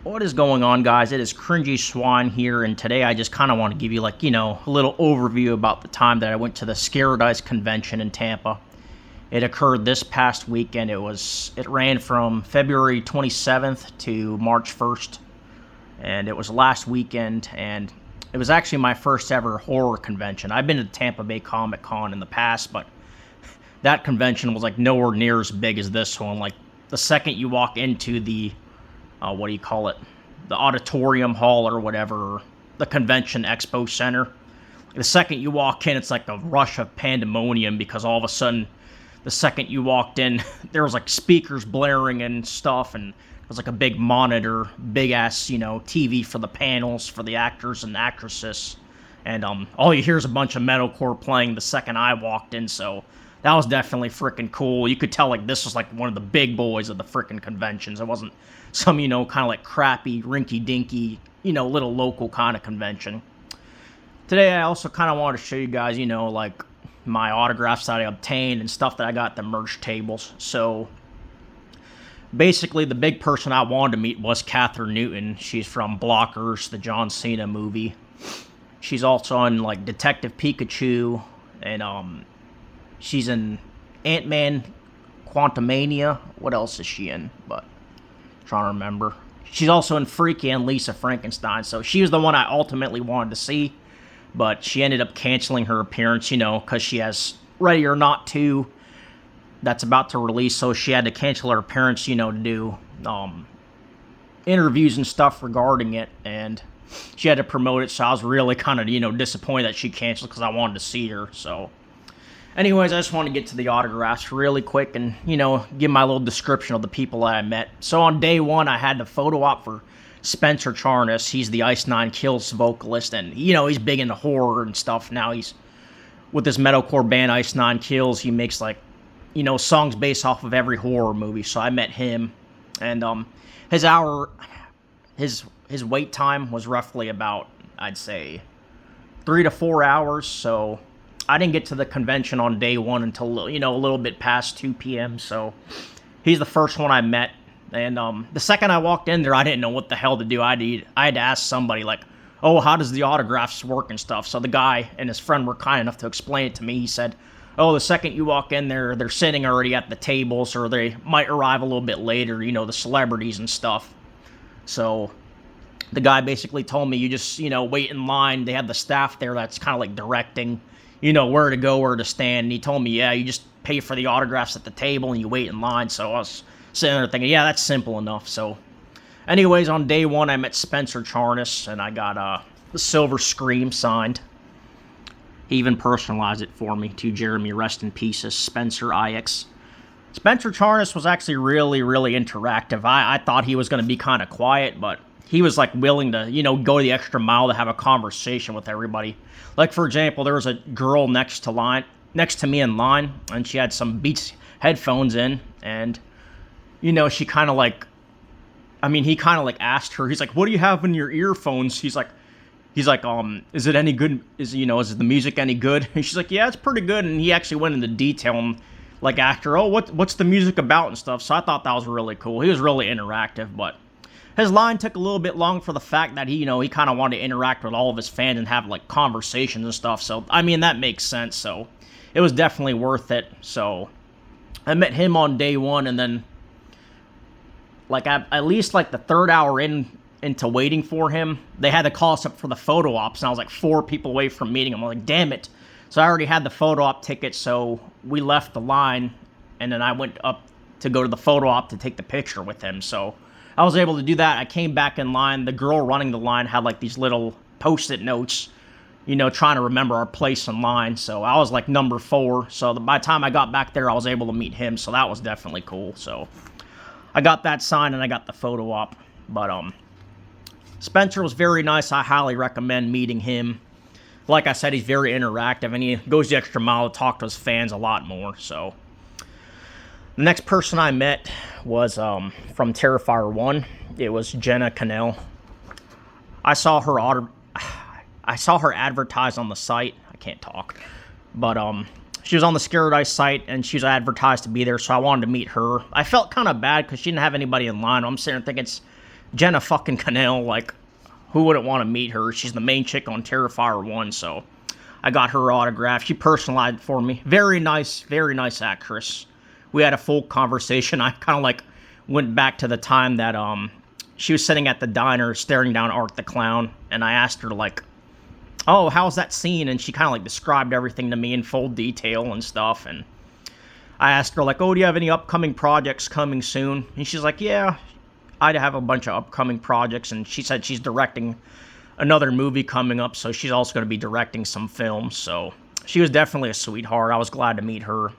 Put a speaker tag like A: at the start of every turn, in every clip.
A: What is going on, guys? It is Cringy Swan here, and today I just kind of want to give you, a little overview about the time that I went to the Scaradise Convention in Tampa. It occurred this past weekend. It ran from February 27th to March 1st, and it was last weekend, and it was actually my first ever horror convention. I've been to Tampa Bay Comic Con in the past, but that convention was nowhere near as big as this one. Like, the second you walk into the the auditorium hall or whatever, the convention expo center. The second you walk in, it's like a rush of pandemonium because all of a sudden, the second you walked in, there was speakers blaring and stuff, and it was a big monitor, big ass, TV for the panels for the actors and actresses, and all you hear is a bunch of metalcore playing the second I walked in. So that was definitely freaking cool. You could tell this was one of the big boys of the freaking conventions. It wasn't some, kind of crappy, rinky-dinky, little local kind of convention. Today I also kind of want to show you guys, my autographs that I obtained and stuff that I got at the merch tables. So basically the big person I wanted to meet was Catherine Newton. She's from Blockers, the John Cena movie. She's also in Detective Pikachu, and she's in Ant-Man Quantumania. What else is she in? But I'm trying to remember. She's also in Freaky and Lisa Frankenstein. So she was the one I ultimately wanted to see, but she ended up canceling her appearance, because she has Ready or Not 2 that's about to release. So she had to cancel her appearance, to do interviews and stuff regarding it, and she had to promote it. So I was really kind of, disappointed that she canceled because I wanted to see her. So anyways, I just want to get to the autographs really quick and, give my little description of the people that I met. So on day one, I had the photo op for Spencer Charnas. He's the Ice Nine Kills vocalist, and, he's big into horror and stuff. Now he's with this metalcore band, Ice Nine Kills. He makes, songs based off of every horror movie. So I met him, and his wait time was roughly about, I'd say, 3 to 4 hours. So I didn't get to the convention on day one until, a little bit past 2 p.m., so he's the first one I met. And the second I walked in there, I didn't know what the hell to do. I had to ask somebody, oh, how does the autographs work and stuff? So the guy and his friend were kind enough to explain it to me. He said, oh, the second you walk in there, they're sitting already at the tables, or they might arrive a little bit later, the celebrities and stuff. So the guy basically told me, you just, wait in line. They have the staff there that's kind of directing, where to go, where to stand. And he told me, yeah, you just pay for the autographs at the table and you wait in line. So I was sitting there thinking, yeah, that's simple enough. So anyways, on day one, I met Spencer Charnas, and I got the Silver Scream signed. He even personalized it for me to Jeremy, rest in pieces, Spencer IX. Spencer Charnas was actually really, really interactive. I thought he was going to be kind of quiet, but he was willing to, go the extra mile to have a conversation with everybody. For example, there was a girl next to me in line, and she had some Beats headphones in, and, she kind of he kind of asked her, he's like, what do you have in your earphones? He's like, is it any good? Is the music any good? And she's like, yeah, it's pretty good. And he actually went into detail and asked her, oh, what's the music about and stuff. So I thought that was really cool. He was really interactive, but his line took a little bit long for the fact that he kind of wanted to interact with all of his fans and have conversations and stuff. So that makes sense. So it was definitely worth it. So I met him on day one, and then at least the third hour into waiting for him, they had to call us up for the photo ops, and I was 4 people away from meeting him. I'm like, damn it. So I already had the photo op ticket, so we left the line, and then I went up to go to the photo op to take the picture with him. So I was able to do that. I came back in line. The girl running the line had these little post-it notes, trying to remember our place in line. So I was number 4. So by the time I got back there, I was able to meet him. So that was definitely cool. So I got that signed, and I got the photo op. But Spencer was very nice. I highly recommend meeting him. Like I said, he's very interactive, and he goes the extra mile to talk to his fans a lot more. So the next person I met was from Terrifier 1. It was Jenna Cannell. I saw her advertised on the site. I can't talk. But she was on the Scaradise site, and she was advertised to be there, so I wanted to meet her. I felt kind of bad because she didn't have anybody in line. I'm sitting there thinking, Jenna fucking Cannell, like, who wouldn't want to meet her? She's the main chick on Terrifier 1, so I got her autograph. She personalized it for me. Very nice actress. We had a full conversation. I kind of, like, went back to the time that, she was sitting at the diner staring down Art the Clown, and I asked her, like, oh, how's that scene? And she kind of, like, described everything to me in full detail and stuff, and I asked her, like, oh, do you have any upcoming projects coming soon? And she's like, yeah, I'd have a bunch of upcoming projects, and she said she's directing another movie coming up, so she's also going to be directing some films, so she was definitely a sweetheart. I was glad to meet her.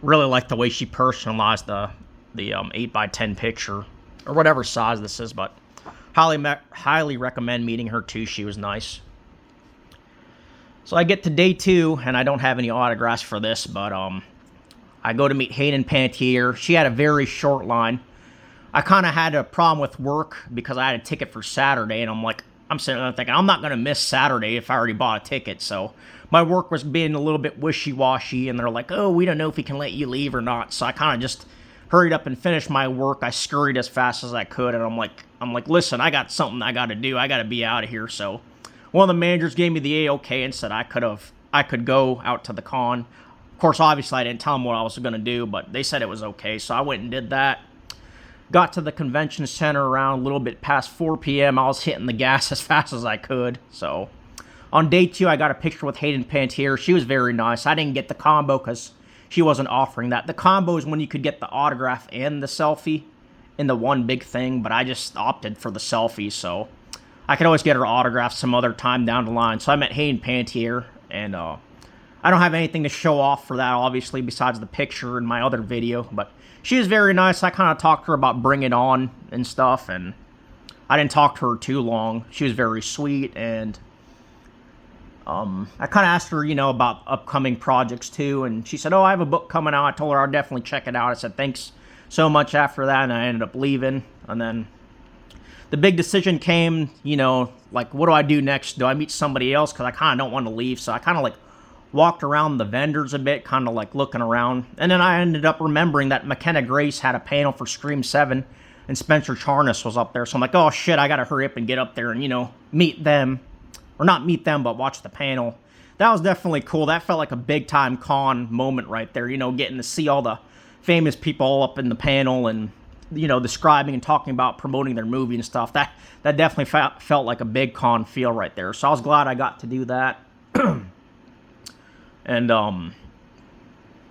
A: Really liked the way she personalized the 8x10 picture, or whatever size this is, but highly recommend meeting her too. She was nice. So I get to day 2, and I don't have any autographs for this, but I go to meet Hayden Panettiere. She had a very short line. I kind of had a problem with work because I had a ticket for Saturday, and I'm sitting there thinking, I'm not going to miss Saturday if I already bought a ticket, so my work was being a little bit wishy-washy, and they're like, oh, we don't know if we can let you leave or not, so I kind of just hurried up and finished my work. I scurried as fast as I could, and I'm like, listen, I got something I got to do. I got to be out of here, so one of the managers gave me the A-OK and said I could go out to the con. Of course, obviously, I didn't tell them what I was going to do, but they said it was okay, so I went and did that. Got to the convention center around a little bit past 4 p.m. I was hitting the gas as fast as I could. So on day 2, I got a picture with Hayden Panettiere. She was very nice. I didn't get the combo because she wasn't offering that. The combo is when you could get the autograph and the selfie in the one big thing, but I just opted for the selfie, so I could always get her autograph some other time down the line. So I met Hayden Panettiere, and I don't have anything to show off for that, obviously, besides the picture in my other video, but she was very nice. I kind of talked to her about Bring It On and stuff, and I didn't talk to her too long. She was very sweet, and I kind of asked her, about upcoming projects too, and she said, oh, I have a book coming out. I told her I'll definitely check it out. I said, thanks so much after that, and I ended up leaving, and then the big decision came, like, what do I do next? Do I meet somebody else? Because I kind of don't want to leave, so I kind of, like, walked around the vendors a bit, kind of like looking around. And then I ended up remembering that McKenna Grace had a panel for Scream 7, and Spencer Charnas was up there. So I'm like, oh shit, I gotta hurry up and get up there and, meet them. Or not meet them, but watch the panel. That was definitely cool. That felt like a big time con moment right there, getting to see all the famous people all up in the panel and, describing and talking about promoting their movie and stuff. That definitely felt like a big con feel right there. So I was glad I got to do that. And,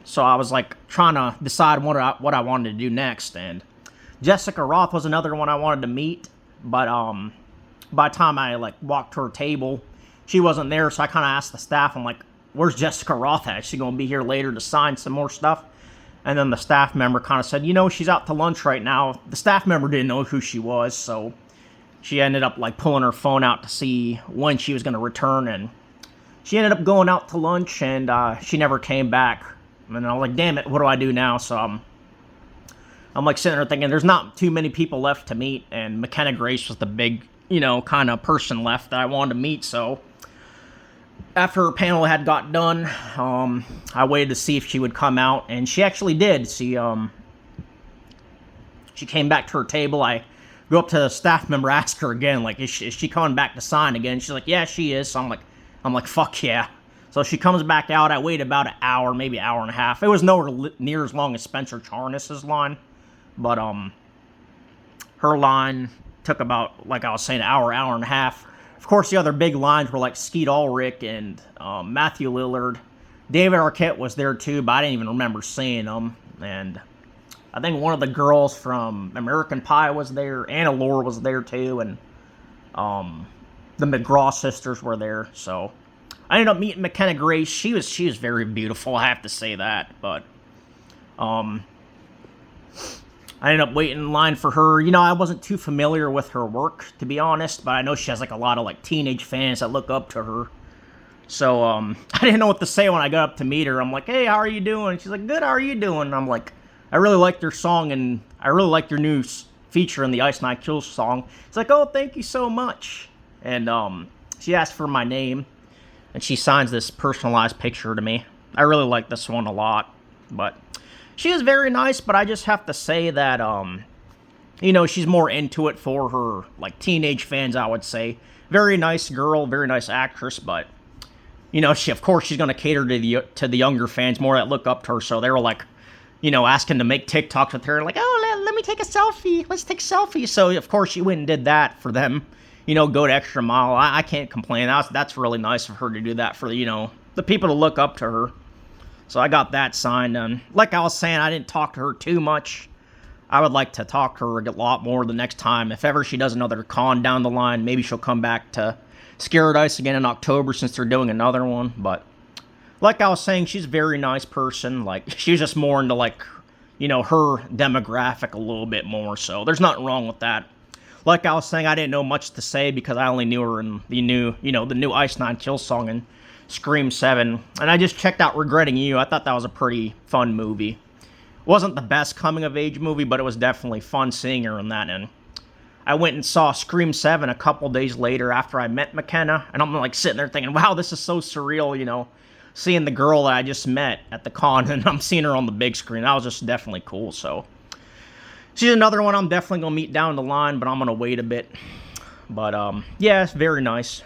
A: so I was, like, trying to decide what I wanted to do next, and Jessica Roth was another one I wanted to meet, but, by the time I, like, walked to her table, she wasn't there, so I kind of asked the staff, I'm like, where's Jessica Roth at? Is she going to be here later to sign some more stuff? And then the staff member kind of said, she's out to lunch right now. The staff member didn't know who she was, so she ended up, like, pulling her phone out to see when she was going to return, and she ended up going out to lunch, and she never came back. And I was like, damn it, what do I do now? So I'm like sitting there thinking, there's not too many people left to meet, and McKenna Grace was the big, kind of person left that I wanted to meet. So after her panel had got done, I waited to see if she would come out, and she actually did. She came back to her table. I go up to the staff member, ask her again, like, is she coming back to sign again? She's like, yeah, she is. So I'm like, fuck yeah. So she comes back out. I wait about an hour, maybe an hour and a half. It was nowhere near as long as Spencer Charnas' line. But her line took about, like I was saying, an hour and a half. Of course, the other big lines were like Skeet Ulrich and Matthew Lillard. David Arquette was there too, but I didn't even remember seeing him. And I think one of the girls from American Pie was there. Anna Lore was there too. And the McGraw sisters were there, so I ended up meeting McKenna Grace. She was very beautiful, I have to say that, but I ended up waiting in line for her. I wasn't too familiar with her work, to be honest, but I know she has, like, a lot of, like, teenage fans that look up to her. So, I didn't know what to say when I got up to meet her. I'm like, hey, how are you doing? She's like, good, how are you doing? And I'm like, I really liked your song, and I really liked your new feature in the Ice Nine Kills song. It's like, oh, thank you so much. And she asked for my name, and she signs this personalized picture to me. I really like this one a lot, but she is very nice, but I just have to say that You know, she's more into it for her, like, teenage fans, I would say. Very nice girl, very nice actress, but, you know, of course she's going to cater to the younger fans more that look up to her, so they were, like, you know, asking to make TikToks with her, like, oh, let me take a selfie, let's take selfies. So, of course, she went and did that for them, you know, go to extra mile. I can't complain. That's really nice of her to do that for, you know, the people to look up to her. So I got that signed, and like I was saying, I didn't talk to her too much. I would like to talk to her a lot more the next time. If ever she does another con down the line, maybe she'll come back to Scaradise again in October since they're doing another one. But like I was saying, she's a very nice person. Like, she's just more into, like, you know, her demographic a little bit more. So there's nothing wrong with that. Like I was saying, I didn't know much to say because I only knew her in the new Ice Nine Kills song and Scream 7. And I just checked out Regretting You. I thought that was a pretty fun movie. Wasn't the best coming-of-age movie, but it was definitely fun seeing her in that. And I went and saw Scream 7 a couple days later after I met McKenna, and I'm, like, sitting there thinking, wow, this is so surreal, you know, seeing the girl that I just met at the con, and I'm seeing her on the big screen. That was just definitely cool, so. She's another one I'm definitely going to meet down the line, but I'm going to wait a bit. But, yeah, it's very nice.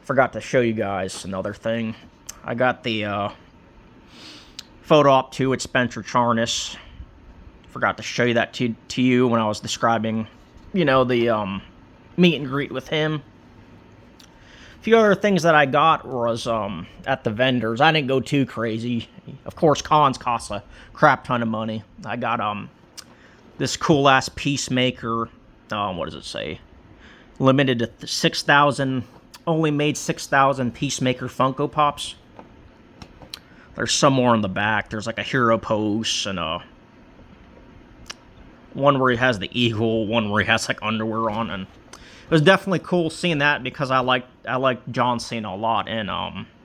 A: Forgot to show you guys another thing. I got the, photo op 2 with Spencer Charnas. Forgot to show you that to you when I was describing, you know, the meet and greet with him. A few other things that I got was at the vendors. I didn't go too crazy. Of course, cons cost a crap ton of money. I got this cool ass Peacemaker. What does it say? Limited to 6,000. Only made 6,000 Peacemaker Funko Pops. There's some more in the back. There's like a hero pose and one where he has the eagle, one where he has like underwear on, and it was definitely cool seeing that because I like John Cena a lot in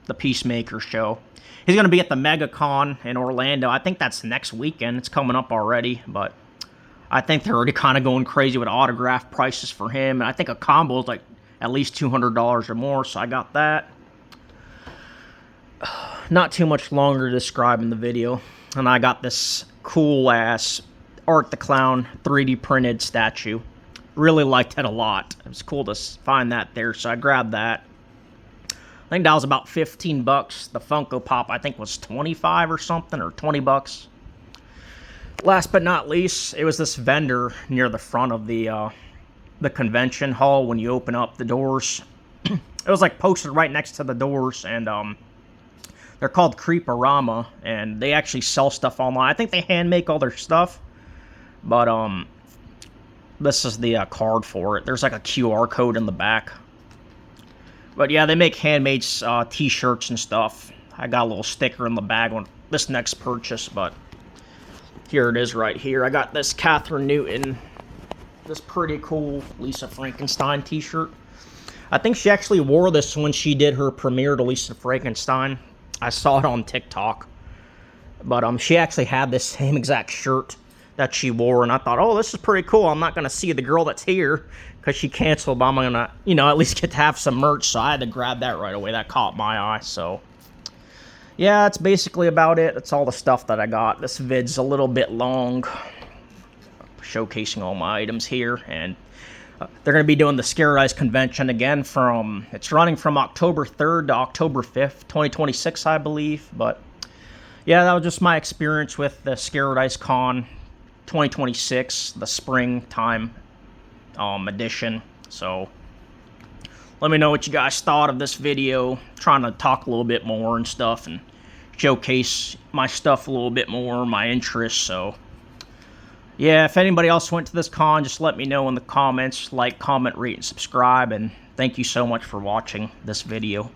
A: the Peacemaker show. He's gonna be at the MegaCon in Orlando. I think that's next weekend. It's coming up already, but I think they're already kind of going crazy with autograph prices for him, and I think a combo is like at least $200 or more. So I got that. Not too much longer to describe in the video. And I got this cool-ass Art the Clown 3D printed statue. Really liked it a lot. It was cool to find that there, so I grabbed that. I think that was about 15 bucks. The Funko Pop, I think, was 25 or something, or 20 bucks. Last but not least, it was this vendor near the front of the convention hall when you open up the doors. It was, like, posted right next to the doors, and, they're called Creeporama, and they actually sell stuff online. I think they hand make all their stuff, but this is the card for it. There's like a QR code in the back. But yeah, they make handmade t-shirts and stuff. I got a little sticker in the bag on this next purchase, but here it is right here. I got this Catherine Newton, this pretty cool Lisa Frankenstein t-shirt. I think she actually wore this when she did her premiere to Lisa Frankenstein. I saw it on TikTok, but she actually had this same exact shirt that she wore, and I thought, oh, this is pretty cool. I'm not going to see the girl that's here because she canceled, but I'm going to, you know, at least get to have some merch, so I had to grab that right away. That caught my eye, so yeah, that's basically about it. That's all the stuff that I got. This vid's a little bit long, showcasing all my items here, and they're going to be doing the Scaradise Convention again it's running from October 3rd to October 5th, 2026, I believe. But yeah, that was just my experience with the Scaradise Con 2026, the springtime edition. So let me know what you guys thought of this video. Trying to talk a little bit more and stuff and showcase my stuff a little bit more, my interests. So yeah, if anybody else went to this con, just let me know in the comments. Like, comment, rate, and subscribe. And thank you so much for watching this video.